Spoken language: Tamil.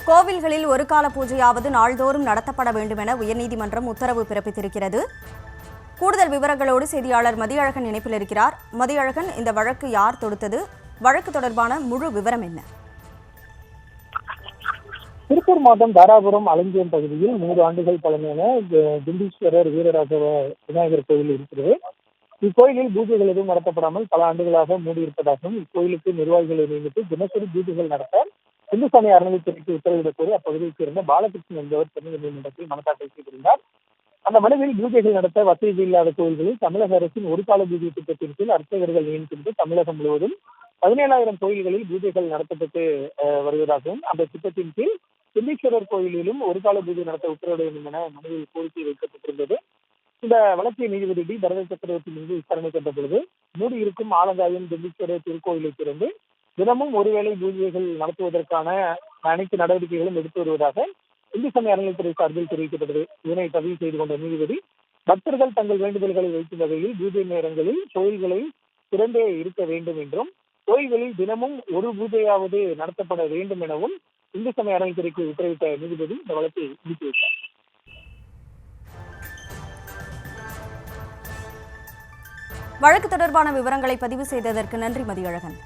கோவில்களில் ஒரு கால பூஜையாவது நாள்தோறும் நடத்தப்பட வேண்டும் என உயர்நீதிமன்றம் உத்தரவு பிறப்பித்திருக்கிறது. கூடுதல் விவரங்களோடு செய்தியாளர் மதியழகன் இணைப்பில் இருக்கிறார். மதியழகன், இந்த வழக்கு யார் தொடுத்தது? வழக்கு தொடர்பான முழு விவரம் என்ன? திருப்பூர் மாவட்டம் தாராபுரம் அலங்கியம் பகுதியில் 100 ஆண்டுகள் பழமையான திண்டீஸ்வரர் வீரராக விநாயகர் கோயில் இருக்கிறது. இக்கோயிலில் பூஜைகள் எதுவும் நடத்தப்படாமல் பல ஆண்டுகளாக மூடியிருப்பதாகவும் இக்கோயிலுக்கு நிர்வாகிகளை நியமித்து தினசரி பூஜைகள் நடத்த இந்து சமய அறநிலைத்துறைக்கு உத்தரவிடக் கோரி அப்பகுதியைச் சேர்ந்த பாலகிருஷ்ணன் என்பவர் சென்னை நீதிமன்றத்தில் மனு தாக்கல் செய்திருந்தார். அந்த மனுவில் பூஜைகள் நடத்த வசதி இல்லாத கோயில்களில் தமிழக அரசின் ஒரு கால பூஜை திட்டத்தின் கீழ் அர்ச்சகர்கள் நியமித்து தமிழகம் முழுவதும் 17,000 கோயில்களில் பூஜைகள் நடத்தப்பட்டு வருவதாகவும் அந்த திட்டத்தின் கீழ் திண்டீஸ்வரர் கோயிலிலும் ஒரு கால பூஜை நடத்த உத்தரவிட வேண்டும் என மனுவில் கோரிக்கை வைக்கப்பட்டிருந்தது. இந்த வழக்கை நீதிபதி டி பரத சக்கரவர்த்தி மீது விசாரணை கண்ட பொழுது மூடியிருக்கும் ஆலங்காயம் திண்டீஸ்வரர் திருக்கோயிலை திறந்து தினமும் ஒருவேளை பூஜைகள் நடத்துவதற்கான அனைத்து நடவடிக்கைகளும் எடுத்து வருவதாக இந்து சமய அறநிலைத்துறை சார்பில் தெரிவிக்கப்பட்டது. இதனை பதிவு செய்து கொண்ட நீதிபதி பக்தர்கள் தங்கள் வேண்டுதல்களை வைக்கும் வகையில் பூஜை நேரங்களில் கோயில்களை திறந்தே இருக்க வேண்டும் என்றும் கோயில்களில் தினமும் ஒரு பூஜையாவது நடத்தப்பட வேண்டும் எனவும் இந்து சமய அறநிலைத்துறைக்கு உத்தரவிட்ட நீதிபதி இந்த வழக்கை முடித்து வைத்தார். வழக்கு தொடர்பான விவரங்களை பதிவு செய்ததற்கு நன்றி மதியழகன்.